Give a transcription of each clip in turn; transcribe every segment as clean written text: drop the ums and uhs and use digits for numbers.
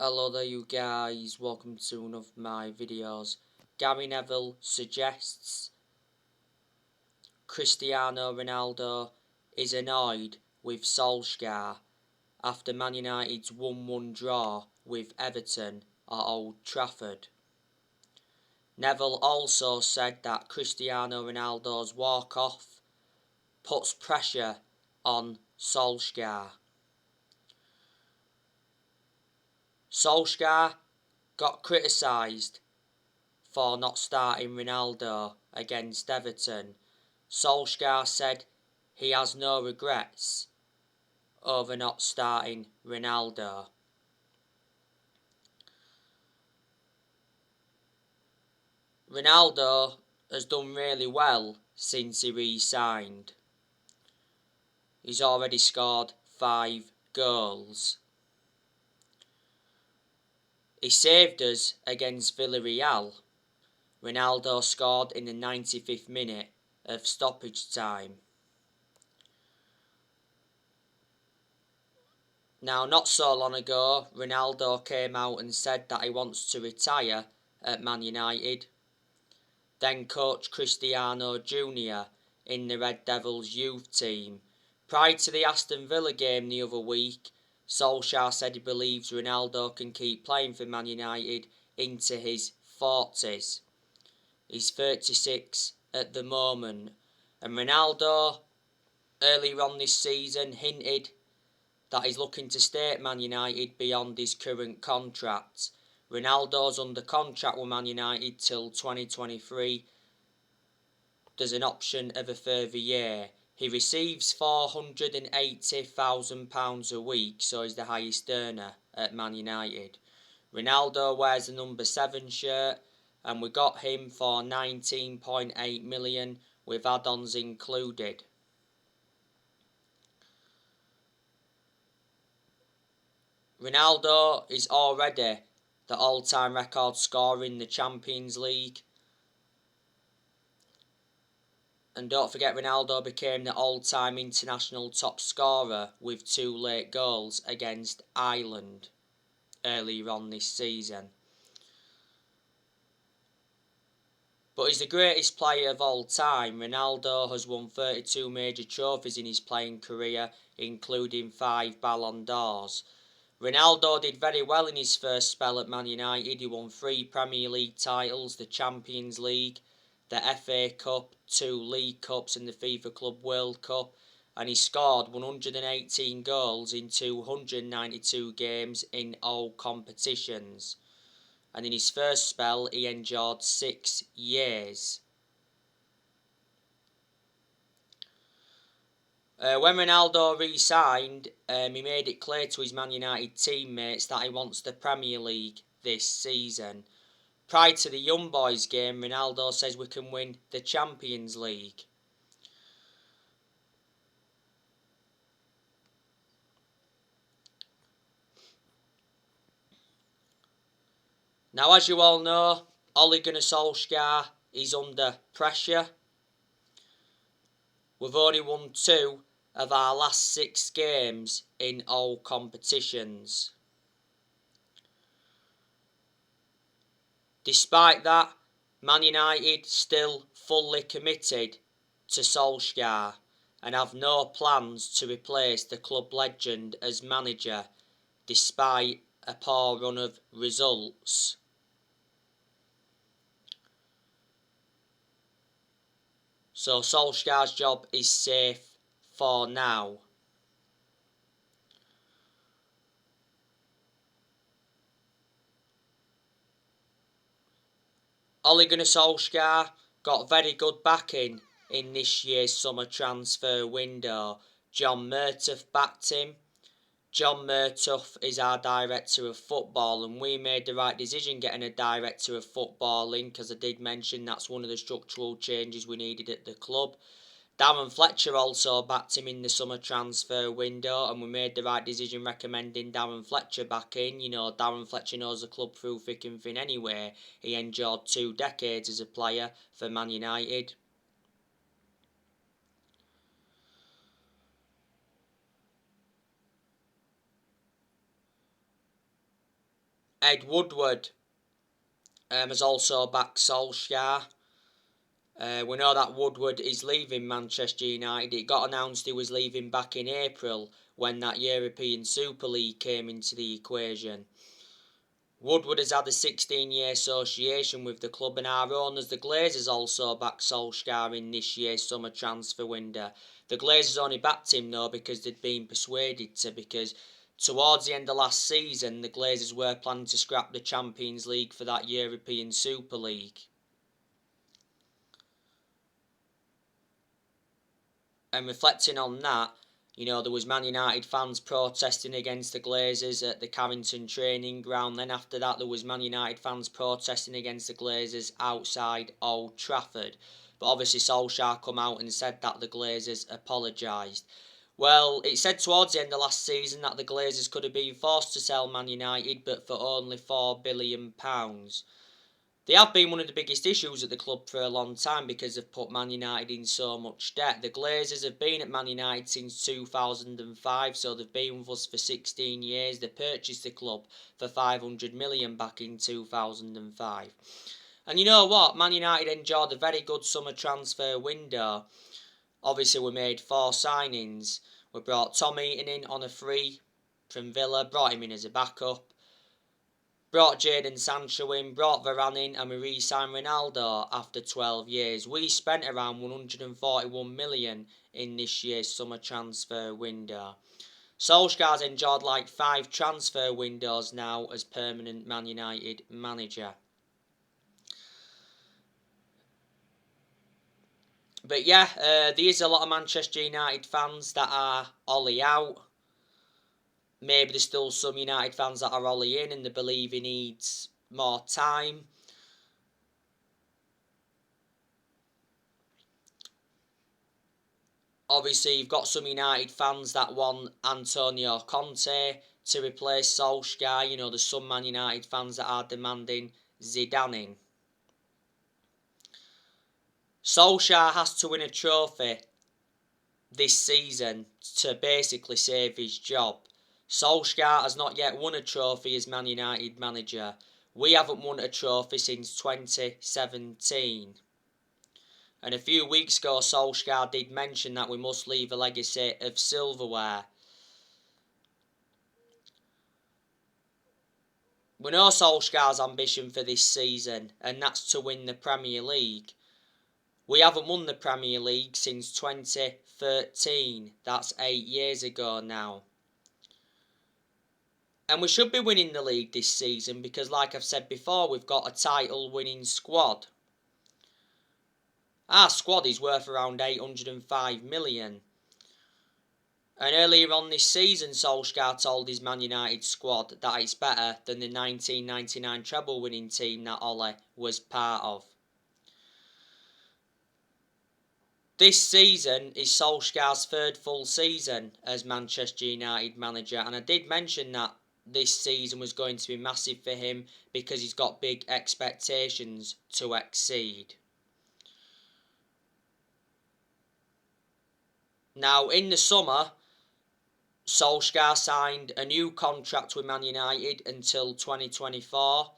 Hello there you guys, welcome to one of my videos. Gary Neville suggests Cristiano Ronaldo is annoyed with Solskjaer after Man United's 1-1 draw with Everton at Old Trafford. Neville also said that Cristiano Ronaldo's walk-off puts pressure on Solskjaer. Solskjaer got criticised for not starting Ronaldo against Everton. Solskjaer said he has no regrets over not starting Ronaldo. Ronaldo has done really well since he re-signed. He's already scored 5 goals. He saved us against Villarreal. Ronaldo scored in the 95th minute of stoppage time. Now, not so long ago, Ronaldo came out and said that he wants to retire at Man United. Then coach Cristiano Jr. in the Red Devils youth team. Prior to the Aston Villa game the other week, Solskjaer said he believes Ronaldo can keep playing for Man United into his 40s. He's 36 at the moment. And Ronaldo, earlier on this season, hinted that he's looking to stay at Man United beyond his current contract. Ronaldo's under contract with Man United till 2023. There's an option of a further year. He receives £480,000 a week, so he's the highest earner at Man United. Ronaldo wears the number 7 shirt, and we got him for 19.8 million with add-ons included. Ronaldo is already the all-time record scorer in the Champions League. And don't forget, Ronaldo became the all-time international top scorer with 2 late goals against Ireland earlier on this season. But he's the greatest player of all time. Ronaldo has won 32 major trophies in his playing career, including 5 Ballon d'Ors. Ronaldo did very well in his first spell at Man United. He won 3 Premier League titles, the Champions League, the FA Cup, 2 League Cups and the FIFA Club World Cup, and he scored 118 goals in 292 games in all competitions. And in his first spell he endured 6 years. When Ronaldo re-signed, he made it clear to his Man United teammates that he wants the Premier League this season. Prior to the Young Boys game, Ronaldo says we can win the Champions League. Now, as you all know, Ole Gunnar Solskjaer is under pressure. We've only won 2 of our last 6 games in all competitions. Despite that, Man United still fully committed to Solskjaer and have no plans to replace the club legend as manager despite a poor run of results. So Solskjaer's job is safe for now. Ole Gunnar Solskjaer got very good backing in this year's summer transfer window. John Murtough backed him. John Murtough is our director of football, and we made the right decision getting a director of football in, because I did mention that's one of the structural changes we needed at the club. Darren Fletcher also backed him in the summer transfer window, and we made the right decision recommending Darren Fletcher back in. You know, Darren Fletcher knows the club through thick and thin anyway. He endured 2 decades as a player for Man United. Ed Woodward has also backed Solskjaer. We know that Woodward is leaving Manchester United. It got announced he was leaving back in April when that European Super League came into the equation. Woodward has had a 16-year association with the club, and our owners, the Glazers, also backed Solskjaer in this year's summer transfer window. The Glazers only backed him though because they'd been persuaded to, because towards the end of last season the Glazers were planning to scrap the Champions League for that European Super League. And reflecting on that, there was Man United fans protesting against the Glazers at the Carrington training ground. Then after that, there was Man United fans protesting against the Glazers outside Old Trafford. But obviously Solskjaer come out and said that the Glazers apologised. Well, it said towards the end of last season that the Glazers could have been forced to sell Man United, but for only £4 billion. They have been one of the biggest issues at the club for a long time because they've put Man United in so much debt. The Glazers have been at Man United since 2005, so they've been with us for 16 years. They purchased the club for £500 million back in 2005. And you know what? Man United enjoyed a very good summer transfer window. Obviously, we made 4 signings. We brought Tom Heaton in on a free from Villa, brought him in as a backup. Brought Jadon Sancho in, brought Varane in, and we re-signed Ronaldo after 12 years. We spent around 141 million in this year's summer transfer window. Solskjaer's enjoyed like 5 transfer windows now as permanent Man United manager. But yeah, there is a lot of Manchester United fans that are Ollie out. Maybe there's still some United fans that are Ollie in and they believe he needs more time. Obviously, you've got some United fans that want Antonio Conte to replace Solskjaer. There's some Man United fans that are demanding Zidane in. Solskjaer has to win a trophy this season to basically save his job. Solskjaer has not yet won a trophy as Man United manager. We haven't won a trophy since 2017. And a few weeks ago, Solskjaer did mention that we must leave a legacy of silverware. We know Solskjaer's ambition for this season, and that's to win the Premier League. We haven't won the Premier League since 2013. That's 8 years ago now. And we should be winning the league this season because, like I've said before, we've got a title-winning squad. Our squad is worth around 805 million. And earlier on this season, Solskjaer told his Man United squad that it's better than the 1999 treble-winning team that Ole was part of. This season is Solskjaer's 3rd full season as Manchester United manager, and I did mention that this season was going to be massive for him because he's got big expectations to exceed. Now, in the summer, Solskjaer signed a new contract with Man United until 2024.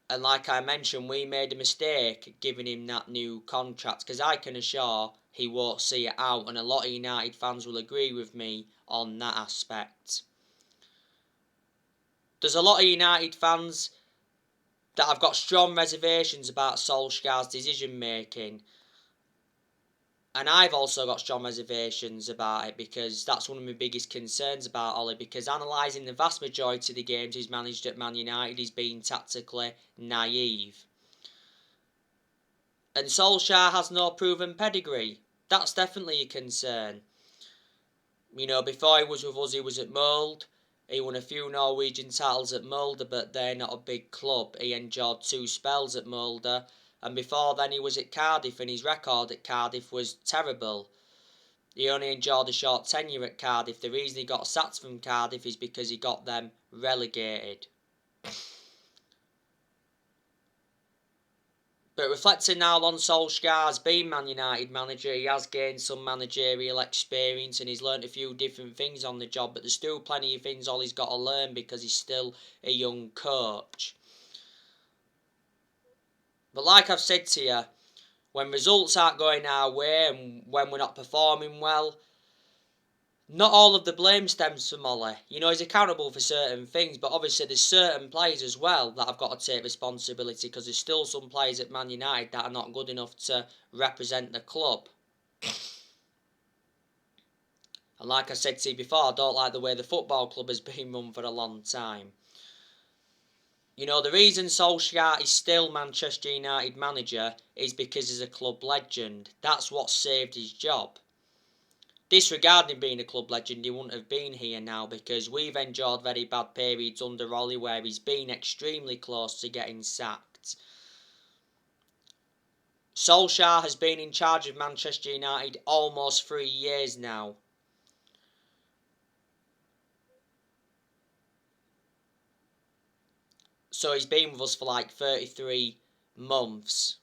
And like I mentioned, we made a mistake giving him that new contract because I can assure he won't see it out, and a lot of United fans will agree with me on that aspect. There's a lot of United fans that have got strong reservations about Solskjaer's decision making. And I've also got strong reservations about it because that's one of my biggest concerns about Ole, because analysing the vast majority of the games he's managed at Man United, he's been tactically naive. And Solskjaer has no proven pedigree. That's definitely a concern. Before he was with us, he was at Molde. He won a few Norwegian titles at Molde, but they're not a big club. He enjoyed 2 spells at Molde. And before then he was at Cardiff, and his record at Cardiff was terrible. He only enjoyed a short tenure at Cardiff. The reason he got sacked from Cardiff is because he got them relegated. But reflecting now on Solskjaer's been Man United manager, he has gained some managerial experience and he's learnt a few different things on the job, but there's still plenty of things Ollie's got to learn because he's still a young coach. But like I've said to you, when results aren't going our way and when we're not performing well, not all of the blame stems from Ollie. You know, he's accountable for certain things, but obviously there's certain players as well that have got to take responsibility because there's still some players at Man United that are not good enough to represent the club. And like I said to you before, I don't like the way the football club has been run for a long time. You know, the reason Solskjaer is still Manchester United manager is because he's a club legend. That's what saved his job. Disregarding being a club legend, he wouldn't have been here now because we've endured very bad periods under Ollie where he's been extremely close to getting sacked. Solskjaer has been in charge of Manchester United almost 3 years now. So he's been with us for like 33 months.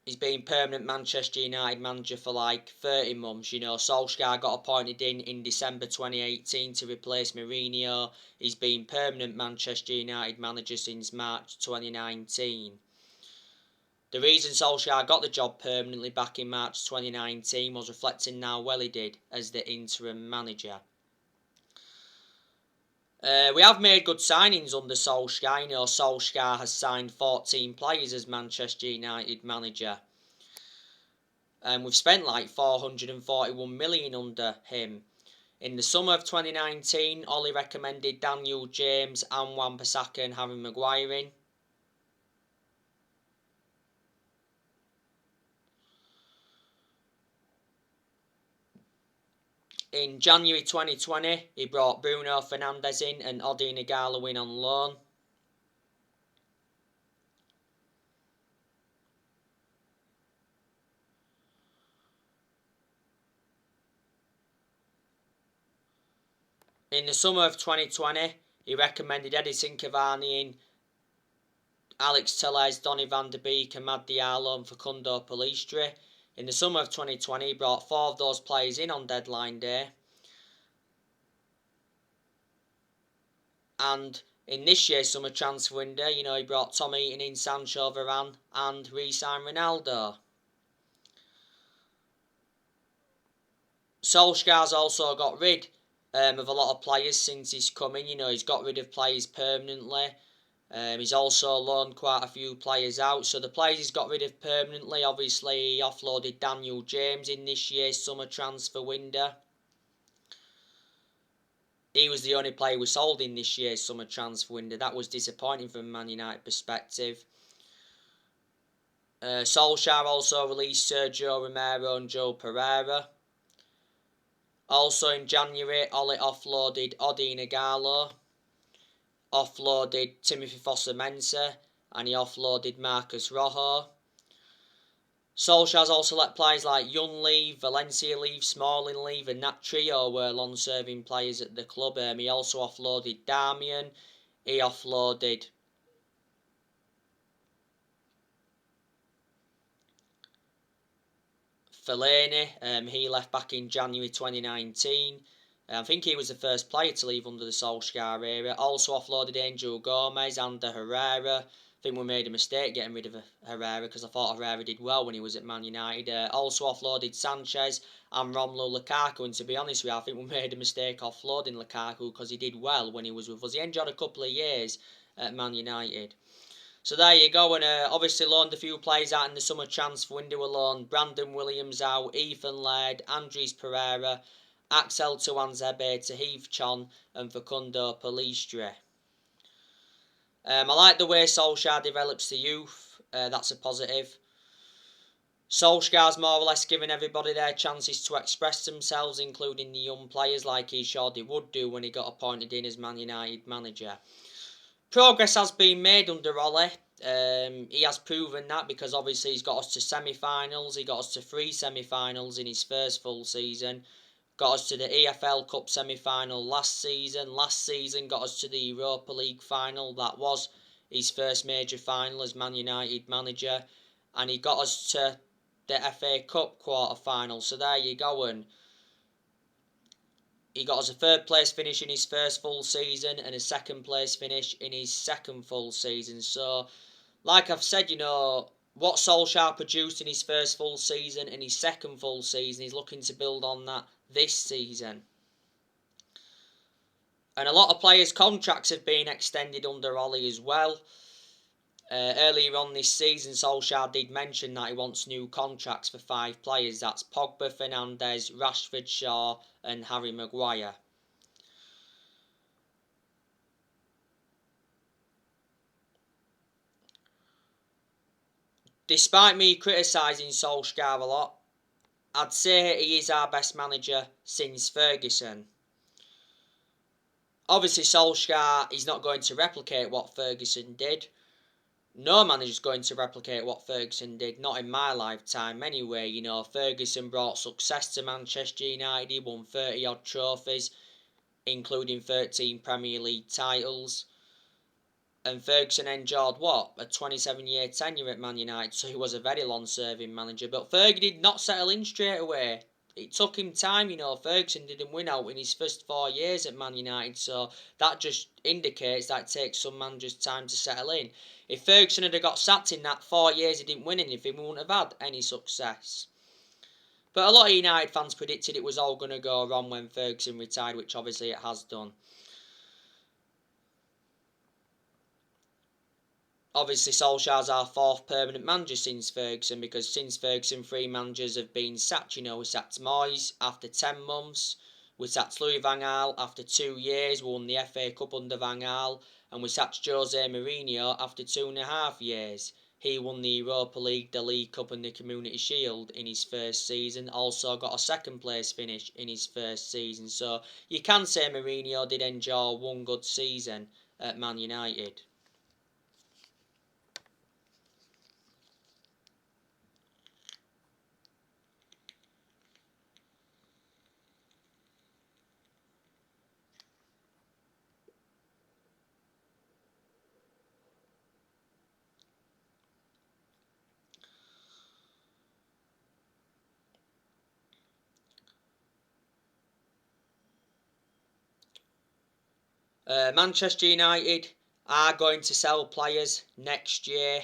He's been permanent Manchester United manager for like 30 months. You know, Solskjaer got appointed in December 2018 to replace Mourinho. He's been permanent Manchester United manager since March 2019. The reason Solskjaer got the job permanently back in March 2019 was reflecting how well he did as the interim manager. We have made good signings under Solskjaer. You know, Solskjaer has signed 14 players as Manchester United manager. And we've spent like 441 million under him. In the summer of 2019, Ollie recommended Daniel James and Wan-Bissaka and Harry Maguire in. In January 2020, he brought Bruno Fernandes in and Odi Nagalo in on loan. In the summer of 2020, he recommended Edison Cavani in, Alex Telles, Donny van der Beek and Mad Diallo and Facundo Pellistri. In the summer of 2020, he brought 4 of those players in on deadline day. And in this year's summer transfer window, you know, he brought Tom Heaton in, Sancho, Varane and re-signed Ronaldo. Solskjaer's also got rid of a lot of players since he's come in. You know, he's got rid of players permanently. He's also loaned quite a few players out. So the players he's got rid of permanently, obviously he offloaded Daniel James in this year's summer transfer window. He was the only player we sold in this year's summer transfer window. That was disappointing from a Man United perspective. Solskjaer also released Sergio Romero and Joe Pereira. Also in January, Ollie offloaded Odi Nagalo, offloaded Timothy Fosu-Mensah, and he offloaded Marcus Rojo. Solskjaer's also let players like Young leave, Valencia leave, Smalling leave, and that trio were long-serving players at the club. He also offloaded Darmian, he offloaded Fellaini, he left back in January 2019. I think he was the first player to leave under the Solskjaer era. Also offloaded Angel Gomez and Herrera. I think we made a mistake getting rid of Herrera because I thought Herrera did well when he was at Man United. Also offloaded Sanchez and Romelu Lukaku. And to be honest with you, I think we made a mistake offloading Lukaku because he did well when he was with us. He enjoyed a couple of years at Man United. So there you go, and obviously loaned a few players out in the summer transfer window alone. Brandon Williams out, Ethan Laird, Andres Pereira, Axel Tuanzebe, Tahith Chon and Facundo Pellistri. I like the way Solskjaer develops the youth, that's a positive. Solskjaer's more or less given everybody their chances to express themselves, including the young players, like he surely would do when he got appointed in as Man United manager. Progress has been made under Ollie. He has proven that because obviously he's got us to semi-finals. He got us to 3 semi-finals in his first full season. Got us to the EFL Cup semi-final last season. Last season got us to the Europa League final. That was his first major final as Man United manager, and he got us to the FA Cup quarter-final. So there you go, and he got us a third place finish in his first full season and a second place finish in his second full season. So, like I've said, what Solskjaer produced in his first full season and his second full season, he's looking to build on that this season. And a lot of players' contracts have been extended under Ollie as well. Earlier on this season, Solskjaer did mention that he wants new contracts for 5 players. That's Pogba, Fernandes, Rashford, Shaw and Harry Maguire. Despite me criticising Solskjaer a lot, I'd say he is our best manager since Ferguson. Obviously, Solskjaer is not going to replicate what Ferguson did. No manager's going to replicate what Ferguson did, not in my lifetime anyway. Ferguson brought success to Manchester United. He won 30 odd trophies, including 13 Premier League titles. And Ferguson enjoyed a 27-year tenure at Man United, so he was a very long-serving manager. But Fergie did not settle in straight away. It took him time, Ferguson didn't win out in his first 4 years at Man United, so that just indicates that it takes some managers time to settle in. If Ferguson had got sacked in that 4 years he didn't win anything, we wouldn't have had any success. But a lot of United fans predicted it was all going to go wrong when Ferguson retired, which obviously it has done. Obviously, Solskjaer's our 4th permanent manager since Ferguson, because since Ferguson, 3 managers have been sacked. We sacked Moyes after 10 months, we sacked Louis van Gaal after 2 years, we won the FA Cup under Van Gaal, and we sacked Jose Mourinho after 2.5 years. He won the Europa League, the League Cup and the Community Shield in his first season, also got a second place finish in his first season. So you can say Mourinho did enjoy one good season at Man United. Manchester United are going to sell players next year.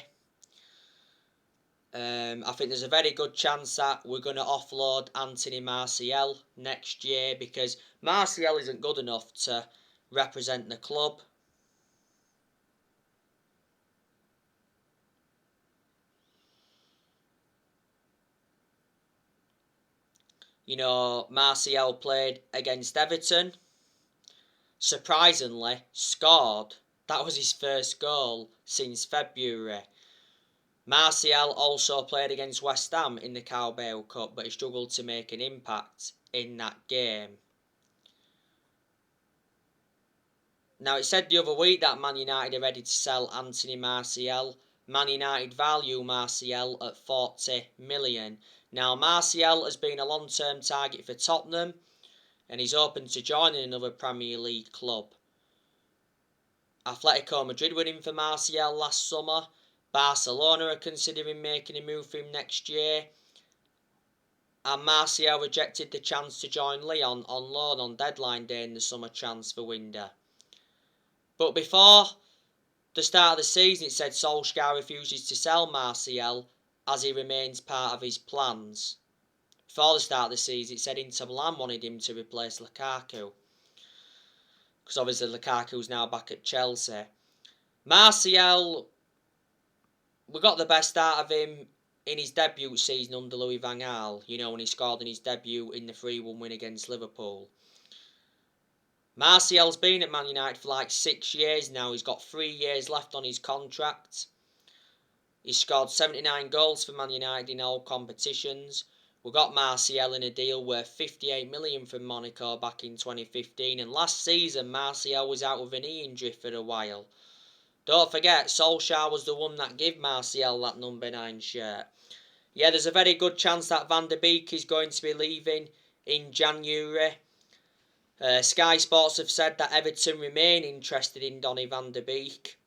I think there's a very good chance that we're going to offload Anthony Martial next year, because Martial isn't good enough to represent the club. Martial played against Everton. Surprisingly, scored. That was his first goal since February. Martial also played against West Ham in the Carabao Cup, but he struggled to make an impact in that game. Now, it said the other week that Man United are ready to sell Anthony Martial. Man United value Martial at 40 million. Now, Martial has been a long-term target for Tottenham, and he's open to joining another Premier League club. Atletico Madrid were in for Martial last summer. Barcelona are considering making a move for him next year. And Martial rejected the chance to join Lyon on loan on deadline day in the summer transfer window. But before the start of the season, it said Solskjaer refuses to sell Martial as he remains part of his plans. Before the start of the season, it said Inter Milan wanted him to replace Lukaku, because obviously Lukaku's now back at Chelsea. Martial, we got the best out of him in his debut season under Louis van Gaal, when he scored in his debut in the 3-1 win against Liverpool. Martial's been at Man United for like 6 years now. He's got 3 years left on his contract. He's scored 79 goals for Man United in all competitions. We got Martial in a deal worth 58 million from Monaco back in 2015, and last season Martial was out with a knee injury for a while. Don't forget, Solskjaer was the one that gave Martial that number 9 shirt. Yeah, there's a very good chance that Van der Beek is going to be leaving in January. Sky Sports have said that Everton remain interested in Donny van der Beek.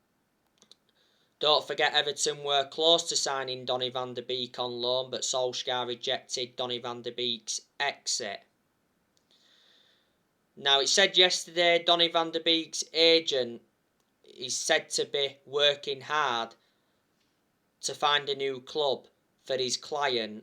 Don't forget Everton were close to signing Donny van der Beek on loan, but Solskjaer rejected Donny van der Beek's exit. Now, it said yesterday Donny van der Beek's agent is said to be working hard to find a new club for his client.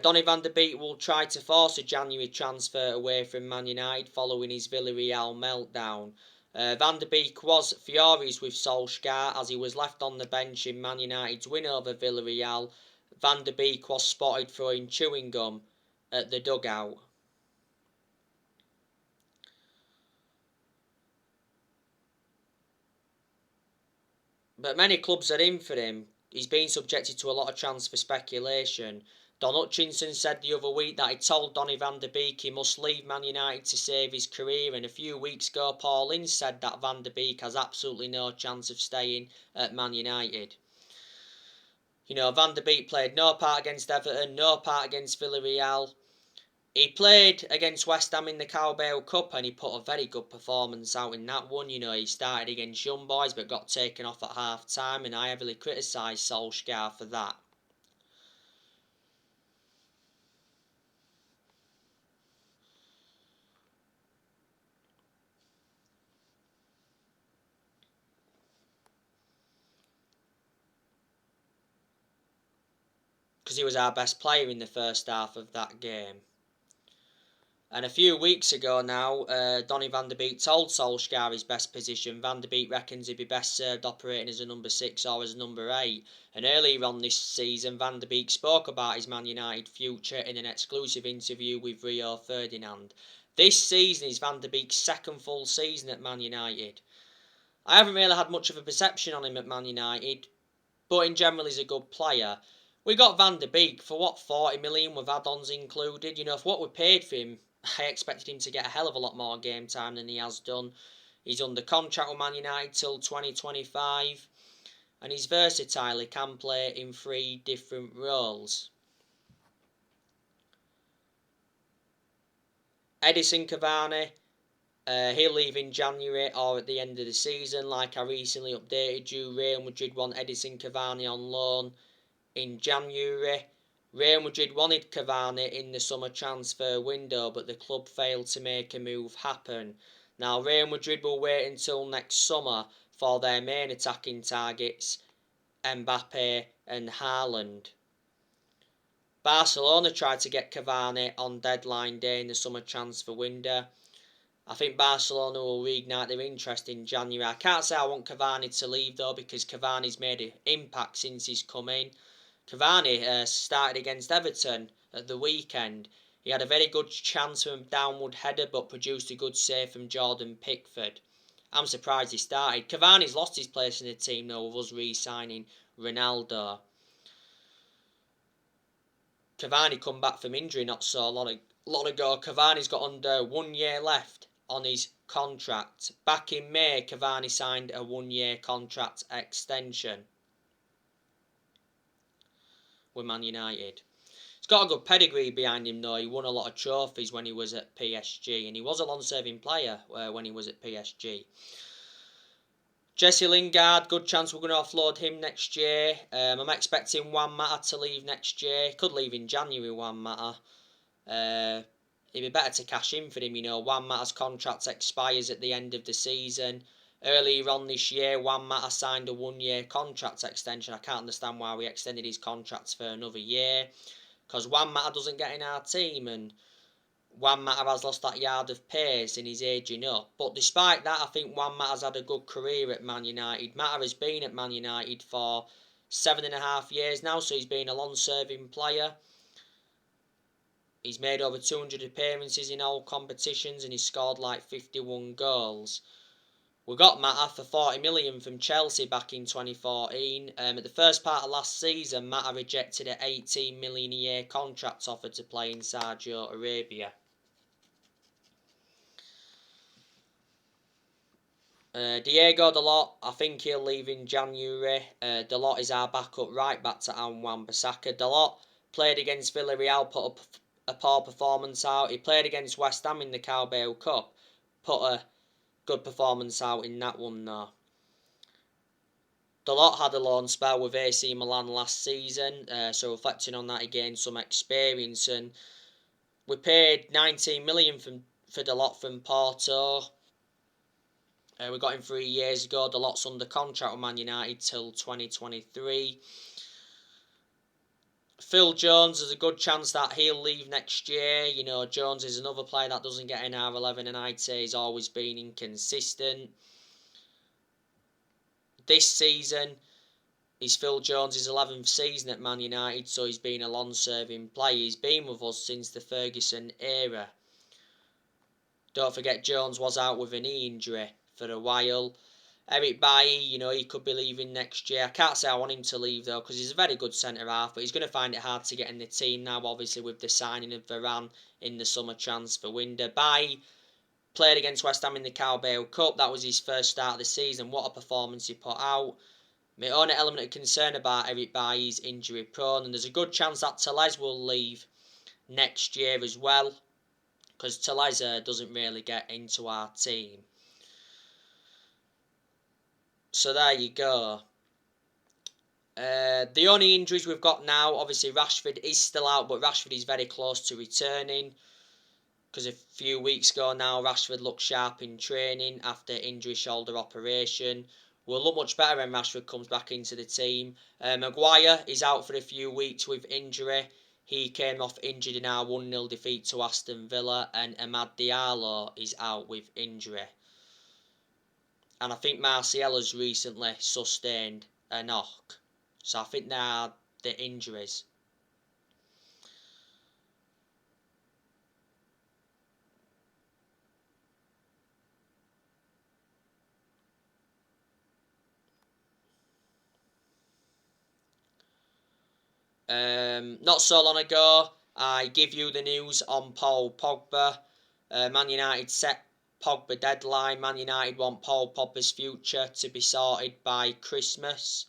Donny van der Beek will try to force a January transfer away from Man United following his Villarreal meltdown. Van der Beek was furious with Solskjaer as he was left on the bench in Man United's win over Villarreal. Van der Beek was spotted throwing chewing gum at the dugout. But many clubs are in for him. He's been subjected to a lot of transfer speculation. Don Hutchinson said the other week that he told Donny van der Beek he must leave Man United to save his career, and a few weeks ago Paul Ince said that Van der Beek has absolutely no chance of staying at Man United. You know, Van der Beek played no part against Everton, no part against Villarreal. He played against West Ham in the Carabao Cup and he put a very good performance out in that one. You know, he started against young boys but got taken off at half time, and I heavily criticised Solskjaer for that. Because he was our best player in the first half of that game. And a few weeks ago now, Donny van der Beek told Solskjaer his best position. Van der Beek reckons he'd be best served operating as a number 6 or as a number 8. And earlier on this season, Van der Beek spoke about his Man United future in an exclusive interview with Rio Ferdinand. This season is Van der Beek's second full season at Man United. I haven't really had much of a perception on him at Man United, but in general he's a good player. We got Van der Beek for what, 40 million with add-ons included. You know, for what we paid for him, I expected him to get a hell of a lot more game time than he has done. He's under contract with Man United till 2025, and he's versatile. He can play in 3 different roles. Edison Cavani, he'll leave in January or at the end of the season. Like I recently updated you, Real Madrid want Edison Cavani on loan in January. Real Madrid wanted Cavani in the summer transfer window, but the club failed to make a move happen. Now, Real Madrid will wait until next summer for their main attacking targets, Mbappe and Haaland. Barcelona tried to get Cavani on deadline day in the summer transfer window. I think Barcelona will reignite their interest in January. I can't say I want Cavani to leave though, because Cavani's made an impact since he's come in. Cavani started against Everton at the weekend. He had a very good chance from a downward header but produced a good save from Jordan Pickford. I'm surprised he started. Cavani's lost his place in the team though, with us re-signing Ronaldo. Cavani come back from injury not so long ago. Cavani's got under 1 year left on his contract. Back in May, Cavani signed a 1-year contract extension with Man United. He's got a good pedigree behind him though. He won a lot of trophies when he was at PSG, and he was a long-serving player when he was at PSG. Jesse Lingard, good chance we're going to offload him next year. I'm expecting Juan Mata to leave next year. Could leave in January, Juan Mata. It'd be better to cash in for him, you know. Juan Mata's contract expires at the end of the season. Earlier on this year, Juan Mata signed a 1-year contract extension. I can't understand why we extended his contracts for another year, because Juan Mata doesn't get in our team, and Juan Mata has lost that yard of pace and he's aging up. But despite that, I think Juan Mata's had a good career at Man United. Mata has been at Man United for 7.5 years now, so he's been a long-serving player. He's made over 200 appearances in all competitions and he's scored like 51 goals. We got Mata for 40 million from Chelsea back in 2014. At the first part of last season, Mata rejected an 18 million a year contract offer to play in Saudi Arabia. Diego Dalot, I think he'll leave in January. Dalot is our backup right back to Wan-Bissaka. Dalot played against Villarreal, put up a poor performance out. He played against West Ham in the Carabao Cup, put a good performance out in that one though. Dalot had a loan spell with AC Milan last season, so reflecting on that, he gained some experience, and we paid 19 million for Dalot from Porto. We got him 3 years ago. Dalot's under contract with Man United till 2023. Phil Jones, there's a good chance that he'll leave next year. You know, Jones is another player that doesn't get in R11, and I'd say he's always been inconsistent. This season is Phil Jones' 11th season at Man United, so he's been a long-serving player. He's been with us since the Ferguson era. Don't forget, Jones was out with a knee injury for a while. Eric Bailly, you know, he could be leaving next year. I can't say I want him to leave, though, because he's a very good centre-half, but he's going to find it hard to get in the team now, obviously, with the signing of Varane in the summer transfer window. Bailly played against West Ham in the Carabao Cup. That was his first start of the season. What a performance he put out. My only element of concern about Eric Bailly is injury prone, and there's a good chance that Telles will leave next year as well, because Telles doesn't really get into our team. So there you go. The only injuries we've got now, obviously Rashford is still out, but Rashford is very close to returning, because a few weeks ago now Rashford looked sharp in training after injury shoulder operation. Will look much better when Rashford comes back into the team. Maguire is out for a few weeks with injury. He came off injured in our 1-0 defeat to Aston Villa, and Amad Diallo is out with injury. And I think Marciala's recently sustained a knock. So I think they are the injuries. Not so long ago, I give you the news on Paul Pogba. Man United set Pogba deadline. Man United want Paul Pogba's future to be sorted by Christmas,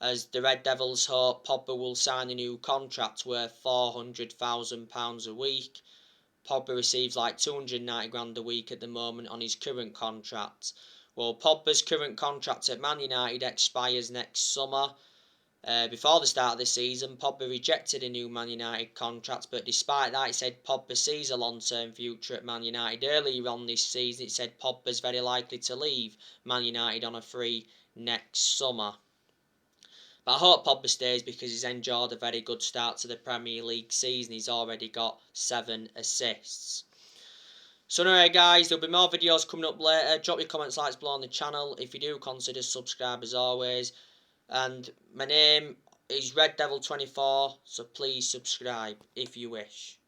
as the Red Devils hope Pogba will sign a new contract worth £400,000 a week. Pogba receives like 290 grand a week at the moment on his current contract. Well, Pogba's current contract at Man United expires next summer. Before the start of the season, Pogba rejected a new Man United contract, but despite that, he said Pogba sees a long-term future at Man United. Earlier on this season, it said Pogba's very likely to leave Man United on a free next summer. But I hope Pogba stays, because he's enjoyed a very good start to the Premier League season. He's already got 7 assists. So anyway guys, there'll be more videos coming up later. Drop your comments, likes below on the channel. If you do, consider subscribe as always. And my name is Red Devil 24, so please subscribe if you wish.